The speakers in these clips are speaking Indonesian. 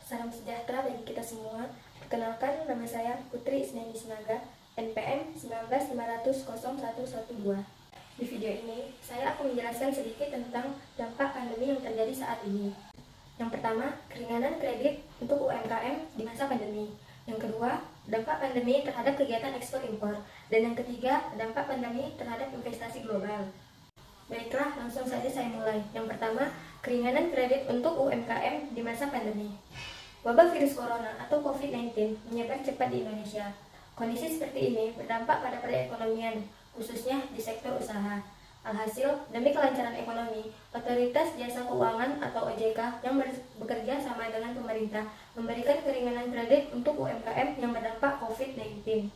Salam sejahtera bagi kita semua. Perkenalkan, nama saya Putri Isneni Sinaga, NPM 19500112. Di video ini, saya akan menjelaskan sedikit tentang dampak pandemi yang terjadi saat ini. Yang pertama, keringanan kredit untuk UMKM di masa pandemi. Yang kedua, dampak pandemi terhadap kegiatan ekspor impor. Dan yang ketiga, dampak pandemi terhadap investasi global. Baiklah, langsung saja saya mulai. Yang pertama, keringanan kredit untuk UMKM di masa pandemi. Wabah virus corona atau COVID-19 menyebar cepat di Indonesia. Kondisi seperti ini berdampak pada perekonomian, khususnya di sektor usaha. Alhasil, demi kelancaran ekonomi, Otoritas Jasa Keuangan atau OJK yang bekerja sama dengan pemerintah memberikan keringanan kredit untuk UMKM yang berdampak COVID-19.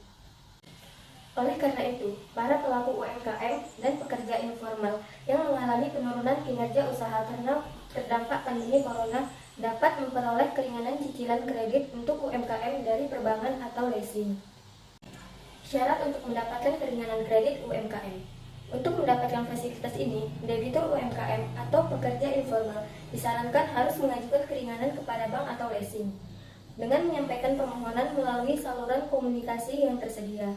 Oleh karena itu, para pelaku UMKM dan pekerja informal yang mengalami penurunan kinerja usaha karena terdampak pandemi corona dapat memperoleh keringanan cicilan kredit untuk UMKM dari perbankan atau leasing. Syarat untuk mendapatkan keringanan kredit UMKM. Untuk mendapatkan fasilitas ini, debitur UMKM atau pekerja informal disarankan harus mengajukan keringanan kepada bank atau leasing dengan menyampaikan permohonan melalui saluran komunikasi yang tersedia.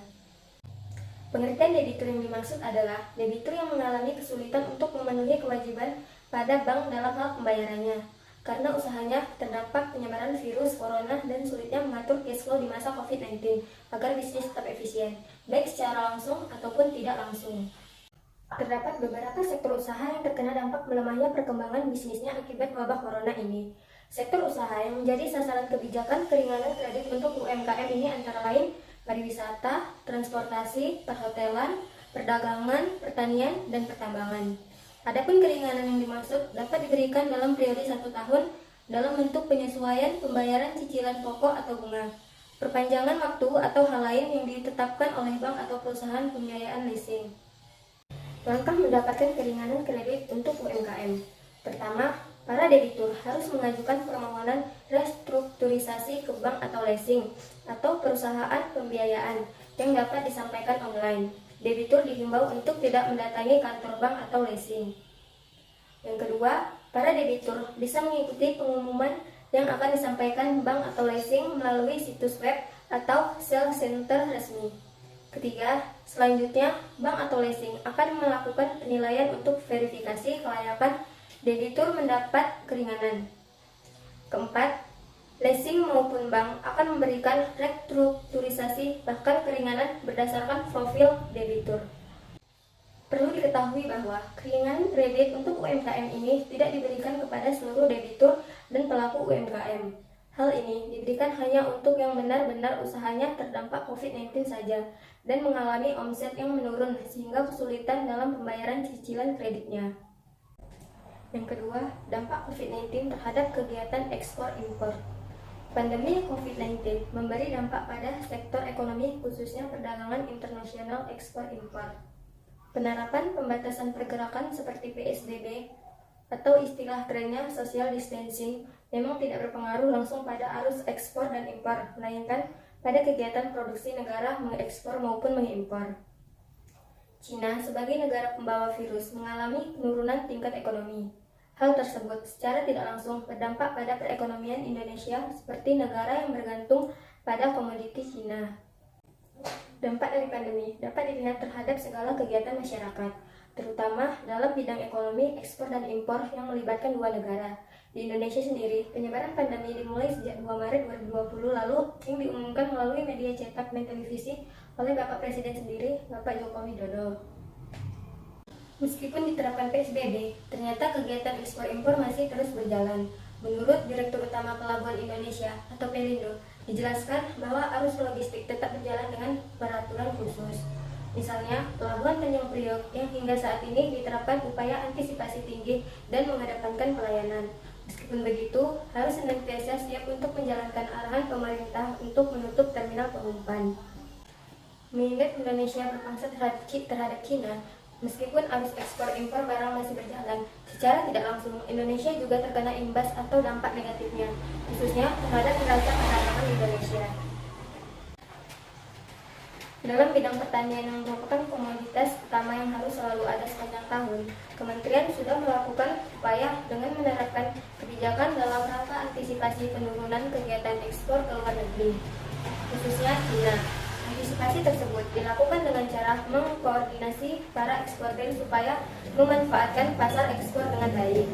Pengertian debitur yang dimaksud adalah debitur yang mengalami kesulitan untuk memenuhi kewajiban pada bank dalam hal pembayarannya, karena usahanya terdampak penyebaran virus corona dan sulitnya mengatur cash flow di masa COVID-19 agar bisnis tetap efisien, baik secara langsung ataupun tidak langsung. Terdapat beberapa sektor usaha yang terkena dampak melemahnya perkembangan bisnisnya akibat wabah corona ini. Sektor usaha yang menjadi sasaran kebijakan keringanan kredit untuk UMKM ini antara lain pariwisata, transportasi, perhotelan, perdagangan, pertanian, dan pertambangan. Adapun keringanan yang dimaksud dapat diberikan dalam periode 1 tahun dalam bentuk penyesuaian pembayaran cicilan pokok atau bunga, perpanjangan waktu atau hal lain yang ditetapkan oleh bank atau perusahaan pembiayaan leasing. Langkah mendapatkan keringanan kredit untuk UMKM. Pertama, para debitur harus mengajukan permohonan restrukturisasi ke bank atau leasing atau perusahaan pembiayaan yang dapat disampaikan online. Debitur dihimbau untuk tidak mendatangi kantor bank atau leasing. Yang kedua, para debitur bisa mengikuti pengumuman yang akan disampaikan bank atau leasing melalui situs web atau sales center resmi. Ketiga, selanjutnya bank atau leasing akan melakukan penilaian untuk verifikasi kelayakan debitur mendapat keringanan. Keempat, leasing maupun bank akan memberikan restrukturisasi bahkan keringanan berdasarkan profil debitur. Perlu diketahui bahwa keringanan kredit untuk UMKM ini tidak diberikan kepada seluruh debitur dan pelaku UMKM. Hal ini diberikan hanya untuk yang benar-benar usahanya terdampak COVID-19 saja dan mengalami omset yang menurun sehingga kesulitan dalam pembayaran cicilan kreditnya. Yang kedua, dampak COVID-19 terhadap kegiatan ekspor impor. Pandemi COVID-19 memberi dampak pada sektor ekonomi khususnya perdagangan internasional ekspor impor. Penerapan pembatasan pergerakan seperti PSBB atau istilah kerennya social distancing memang tidak berpengaruh langsung pada arus ekspor dan impor, melainkan pada kegiatan produksi negara mengekspor maupun mengimpor. Cina sebagai negara pembawa virus mengalami penurunan tingkat ekonomi. Hal tersebut secara tidak langsung berdampak pada perekonomian Indonesia seperti negara yang bergantung pada komoditi Cina. Dampak dari pandemi dapat dilihat terhadap segala kegiatan masyarakat, terutama dalam bidang ekonomi, ekspor dan impor yang melibatkan dua negara. Di Indonesia sendiri, penyebaran pandemi dimulai sejak 2 Maret 2020 lalu yang diumumkan melalui media cetak dan televisi oleh Bapak Presiden sendiri, Bapak Joko Widodo. Meskipun diterapkan PSBB, ternyata kegiatan ekspor impor masih terus berjalan. Menurut Direktur Utama Pelabuhan Indonesia atau Pelindo, dijelaskan bahwa arus logistik tetap berjalan dengan peraturan khusus. Misalnya, Pelabuhan Tanjung Priok yang hingga saat ini diterapkan upaya antisipasi tinggi dan mengedepankan pelayanan. Meskipun begitu, harus senantiasa siap untuk menjalankan arahan pemerintah untuk menutup terminal pengumpan. Mengingat Indonesia berpangsa terhadap Cina, meskipun arus ekspor impor barang masih berjalan, secara tidak langsung Indonesia juga terkena imbas atau dampak negatifnya, khususnya terhadap neraca perdagangan Indonesia. Dalam bidang pertanian yang merupakan komoditas utama yang harus selalu ada sepanjang tahun, Kementerian sudah melakukan upaya dengan menerapkan kebijakan dalam rangka antisipasi penurunan kegiatan ekspor ke luar negeri, khususnya China. Antisipasi tersebut dilakukan dengan cara mengkoordinasi para eksportir supaya memanfaatkan pasar ekspor dengan baik.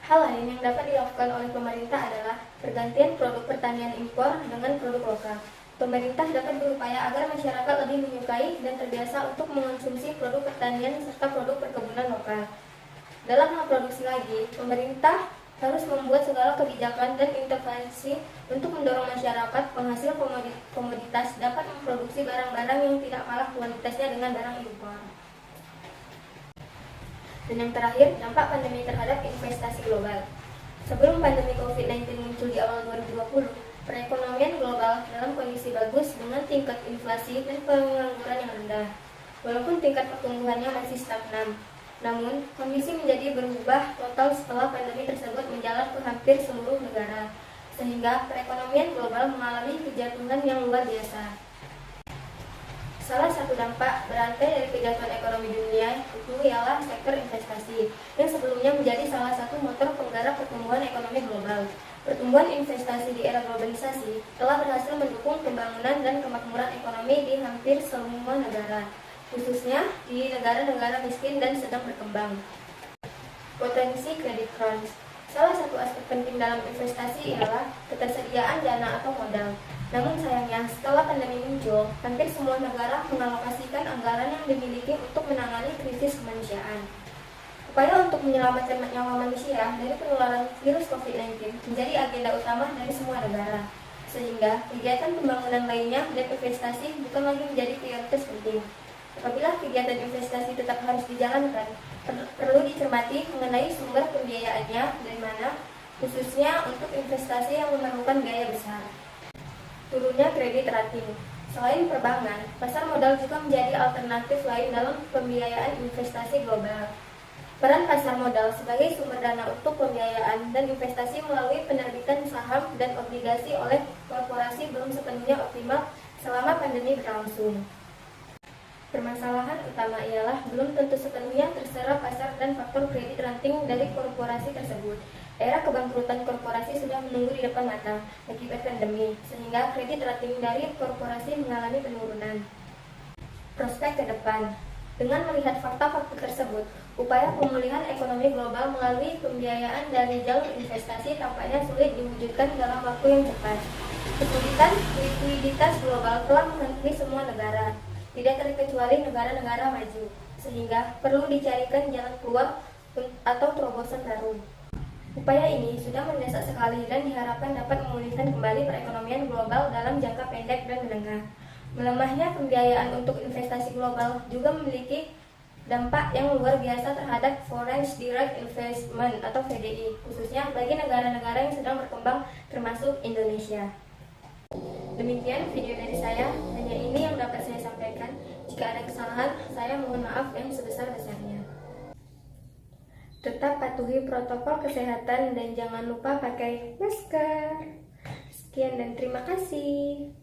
Hal lain yang dapat dilakukan oleh pemerintah adalah pergantian produk pertanian impor dengan produk lokal. Pemerintah dapat berupaya agar masyarakat lebih menyukai dan terbiasa untuk mengonsumsi produk pertanian serta produk perkebunan lokal. Dalam hal produksi lagi, pemerintah harus membuat segala kebijakan dan intervensi untuk mendorong masyarakat penghasil komoditas dapat memproduksi barang-barang yang tidak kalah kualitasnya dengan barang impor. Dan yang terakhir, dampak pandemi terhadap investasi global. Sebelum pandemi COVID-19 muncul di awal 2020, perekonomian global dalam kondisi bagus dengan tingkat inflasi dan pengangguran yang rendah. Walaupun tingkat pertumbuhannya masih stagnan, namun kondisi menjadi berubah total setelah pandemi tersebut menjalar ke hampir seluruh negara, sehingga perekonomian global mengalami kejatuhan yang luar biasa. Salah satu dampak berantai dari kejatuhan ekonomi dunia itu ialah sektor investasi, yang sebelumnya menjadi salah satu motor penggerak pertumbuhan ekonomi global. Pertumbuhan investasi di era globalisasi telah berhasil mendukung pembangunan dan kemakmuran ekonomi di hampir semua negara, khususnya di negara-negara miskin dan sedang berkembang. Potensi kredit crunch. Salah satu aspek penting dalam investasi ialah ketersediaan dana atau modal. Namun sayangnya, setelah pandemi muncul, hampir semua negara mengalokasikan anggaran yang dimiliki untuk menangani krisis kemanusiaan. Upaya untuk menyelamatkan nyawa manusia dari penularan virus COVID-19 menjadi agenda utama dari semua negara, sehingga kegiatan pembangunan lainnya dan investasi bukan lagi menjadi prioritas penting. Apabila kegiatan investasi tetap harus dijalankan, perlu dicermati mengenai sumber pembiayaannya dari mana, khususnya untuk investasi yang memerlukan biaya besar. Turunnya kredit rating. Selain perbankan, pasar modal juga menjadi alternatif lain dalam pembiayaan investasi global. Peran pasar modal sebagai sumber dana untuk pembiayaan dan investasi melalui penerbitan saham dan obligasi oleh korporasi belum sepenuhnya optimal selama pandemi berlangsung. Permasalahan utama ialah belum tentu sepenuhnya terserap pasar dan faktor kredit rating dari korporasi tersebut. Era kebangkrutan korporasi sudah menunggu di depan mata akibat pandemi, sehingga kredit rating dari korporasi mengalami penurunan. Prospek ke depan. Dengan melihat fakta-fakta tersebut, upaya pemulihan ekonomi global melalui pembiayaan dari jalur investasi tampaknya sulit diwujudkan dalam waktu yang cepat. Kesulitan likuiditas global telah menghantui semua negara, tidak terkecuali negara-negara maju, sehingga perlu dicarikan jalan keluar atau terobosan baru. Upaya ini sudah mendesak sekali dan diharapkan dapat memulihkan kembali perekonomian global dalam jangka pendek dan menengah. Melemahnya pembiayaan untuk investasi global juga memiliki dampak yang luar biasa terhadap Foreign Direct Investment atau FDI, khususnya bagi negara-negara yang sedang berkembang termasuk Indonesia. Demikian video dari saya, hanya ini yang dapat saya sampaikan. Jika ada kesalahan, saya mohon maaf yang sebesar-besarnya. Tetap patuhi protokol kesehatan dan jangan lupa pakai masker. Sekian dan terima kasih.